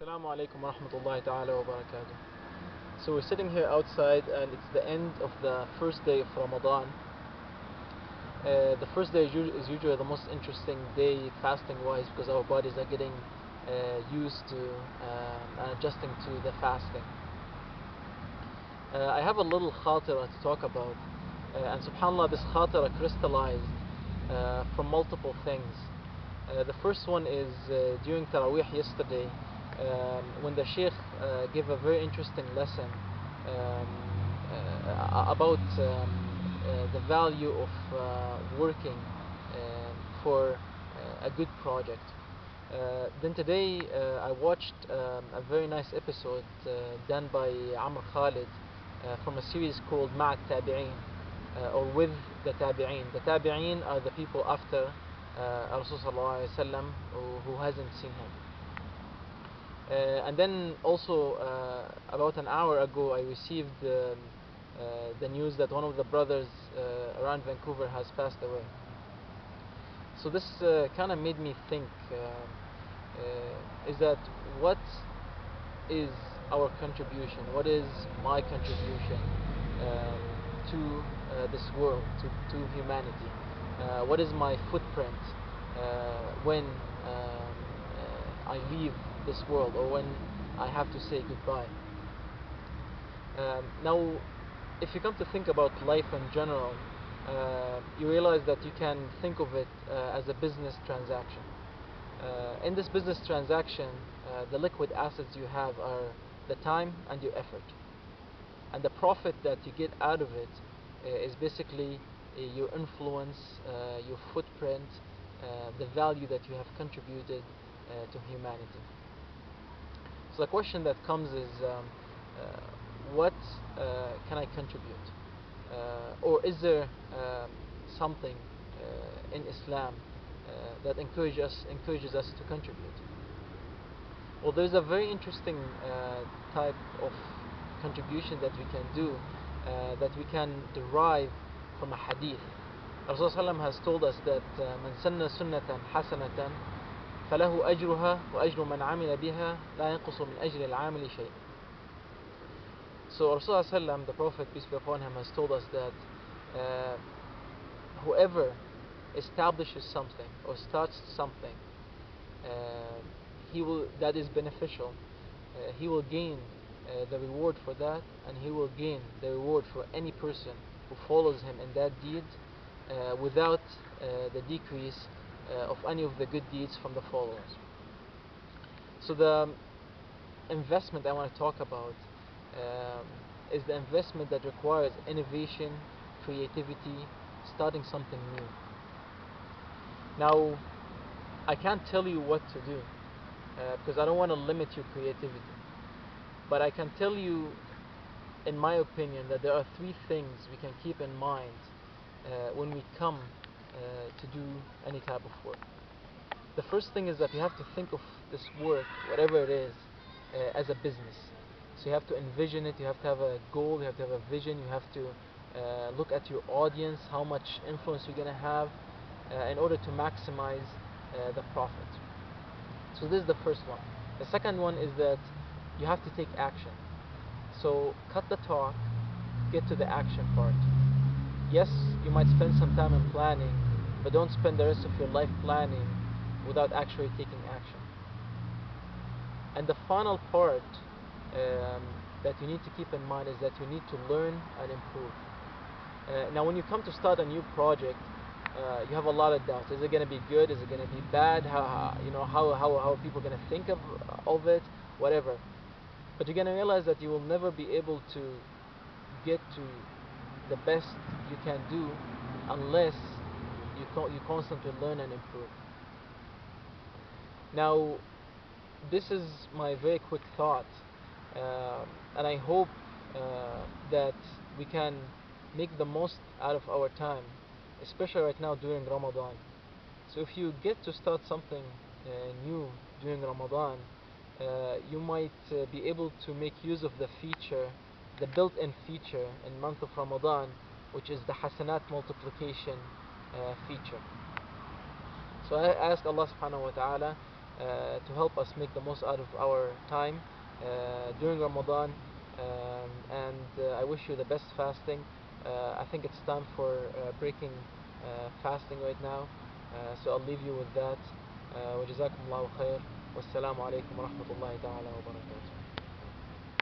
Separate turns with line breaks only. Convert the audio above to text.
Assalamu alaikum wa rahmatullahi ta'ala wa barakatuh. So we're sitting here outside and it's the end of the first day of Ramadan. The first day is usually the most interesting day fasting wise because our bodies are getting used to and adjusting to the fasting. I have a little khatira to talk about, and subhanAllah, this khatira crystallized from multiple things. The first one is during Taraweeh yesterday, when the Sheikh gave a very interesting lesson about the value of working for a good project. Then today I watched a very nice episode done by Amr Khalid from a series called Ma'at Tabi'een, or with the Tabi'een. The Tabi'een are the people after Rasul Sallallahu Alaihi Wasallam who hasn't seen him. And then also about an hour ago I received the news that one of the brothers around Vancouver has passed away. So this kind of made me think, is that what is our contribution? What is my contribution to this world, to humanity? What is my footprint when I leave this world, or when I have to say goodbye? Now, if you come to think about life in general, you realize that you can think of it as a business transaction. In this business transaction, the liquid assets you have are the time and your effort, and the profit that you get out of it is basically your influence, your footprint, the value that you have contributed to humanity. So the question that comes is, what can I contribute? Or is there something in Islam that encourages us to contribute? Well, there's a very interesting type of contribution that we can do, that we can derive from a hadith. Rasulullah has told us that من سن سنة حسنة فله أجرها وأجر من عمل بها لا ينقص من أجر العامل شيء. So Rasulullah, the Prophet, peace be upon him, has told us that whoever establishes something or starts something that is beneficial, he will gain the reward for that, and he will gain the reward for any person who follows him in that deed without the decrease of any of the good deeds from the followers. So the investment I want to talk about is the investment that requires innovation, creativity, starting something new. Now, I can't tell you what to do because I don't want to limit your creativity, but I can tell you, in my opinion, that there are three things we can keep in mind when we come to do any type of work. The first thing is that you have to think of this work, whatever it is, as a business. So you have to envision it, you have to have a goal, you have to have a vision, you have to look at your audience, how much influence you're going to have in order to maximize the profit. So this is the first one. The second one is that you have to take action. So cut the talk, get to the action part. Yes, you might spend some time in planning, but don't spend the rest of your life planning without actually taking action. And the final part that you need to keep in mind is that you need to learn and improve. Now, when you come to start a new project, you have a lot of doubts. Is it going to be good? Is it going to be bad? How are people going to think of it? Whatever. But you're going to realize that you will never be able to get to the best you can do unless you constantly learn and improve. Now, this is my very quick thought, and I hope that we can make the most out of our time, especially right now during Ramadan. So if you get to start something new during Ramadan, you might be able to make use of the built-in feature in month of Ramadan, which is the hasanat multiplication feature. So I ask Allah subhanahu wa ta'ala to help us make the most out of our time during Ramadan. And I wish you the best fasting. I think it's time for breaking fasting right now. So I'll leave you with that. وجزاكم الله خير والسلام عليكم ورحمة الله تعالى وبركاته.